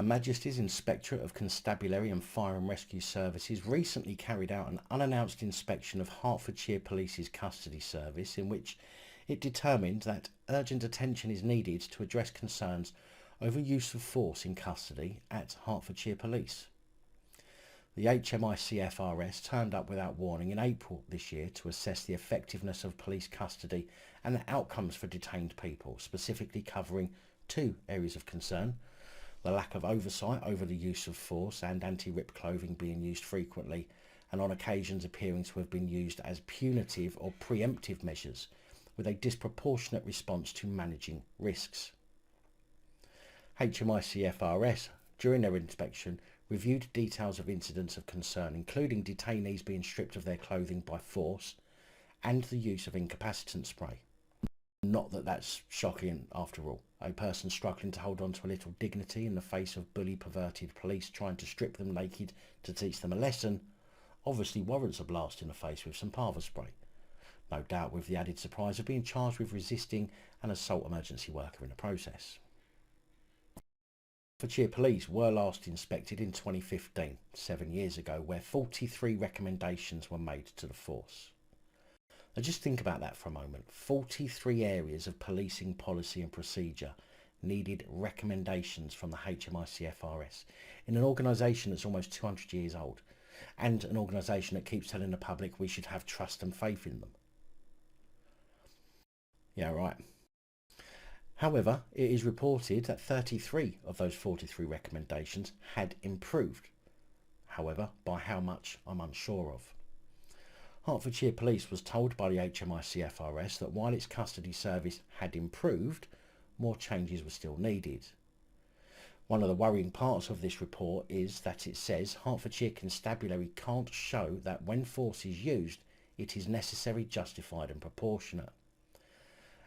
Majesties, Inspectorate of Constabulary and Fire and Rescue Services recently carried out an unannounced inspection of Hertfordshire Police's custody service, in which it determined that urgent attention is needed to address concerns over use of force in custody at Hertfordshire Police. The HMICFRS turned up without warning in April this year to assess the effectiveness of police custody and the outcomes for detained people, specifically covering two areas of concern: the lack of oversight over the use of force and anti-rip clothing being used frequently and on occasions appearing to have been used as punitive or preemptive measures with a disproportionate response to managing risks. HMICFRS, during their inspection, reviewed details of incidents of concern, including detainees being stripped of their clothing by force and the use of incapacitant spray. Not that that's shocking after all. A person struggling to hold on to a little dignity in the face of bully perverted police trying to strip them naked to teach them a lesson obviously warrants a blast in the face with some parva spray. No doubt with the added surprise of being charged with resisting an assault emergency worker in the process. Hertfordshire Police were last inspected in 2015, 7 years ago, where 43 recommendations were made to the force. Now just think about that for a moment. 43 areas of policing policy and procedure needed recommendations from the HMICFRS in an organisation that's almost 200 years old, and an organisation that keeps telling the public we should have trust and faith in them. Yeah, right. However, it is reported that 33 of those 43 recommendations had improved. However, by how much I'm unsure of. Hertfordshire Police was told by the HMICFRS that while its custody service had improved, more changes were still needed. One of the worrying parts of this report is that it says Hertfordshire Constabulary can't show that when force is used, it is necessary, justified and proportionate,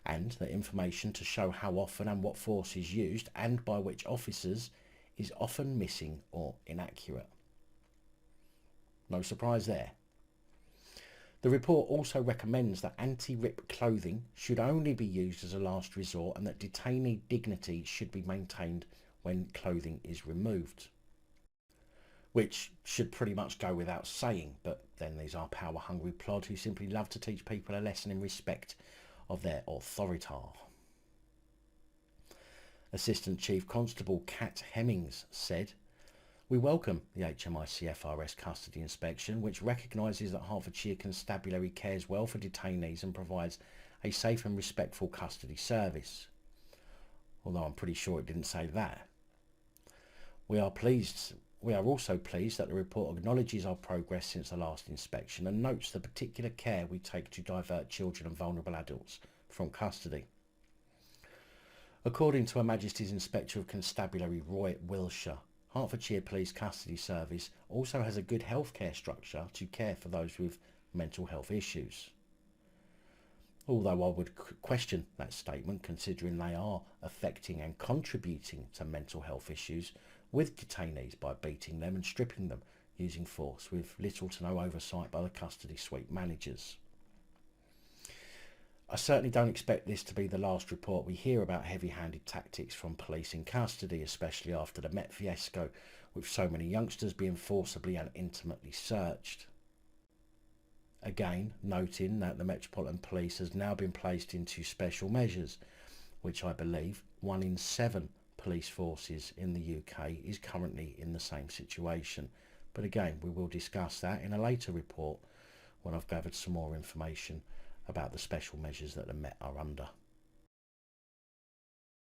and that information to show how often and what force is used and by which officers is often missing or inaccurate. No surprise there. The report also recommends that anti-rip clothing should only be used as a last resort and that detainee dignity should be maintained when clothing is removed. Which should pretty much go without saying, but then there's our power-hungry plod who simply love to teach people a lesson in respect of their authority. Assistant Chief Constable Kat Hemmings said, "We welcome the HMICFRS custody inspection, which recognises that Hertfordshire Constabulary cares well for detainees and provides a safe and respectful custody service." Although I'm pretty sure it didn't say that. We are also pleased that the report acknowledges our progress since the last inspection and notes the particular care we take to divert children and vulnerable adults from custody. According to Her Majesty's Inspector of Constabulary Roy Wilshire, Hertfordshire Police Custody Service also has a good healthcare structure to care for those with mental health issues. Although I would question that statement, considering they are affecting and contributing to mental health issues with detainees by beating them and stripping them using force with little to no oversight by the custody suite managers. I certainly don't expect this to be the last report we hear about heavy-handed tactics from police in custody, especially after the Met fiasco, with so many youngsters being forcibly and intimately searched. Again, noting that the Metropolitan Police has now been placed into special measures, which I believe 1 in 7 police forces in the UK is currently in the same situation. But again, we will discuss that in a later report when I've gathered some more information about the special measures that the Met are under.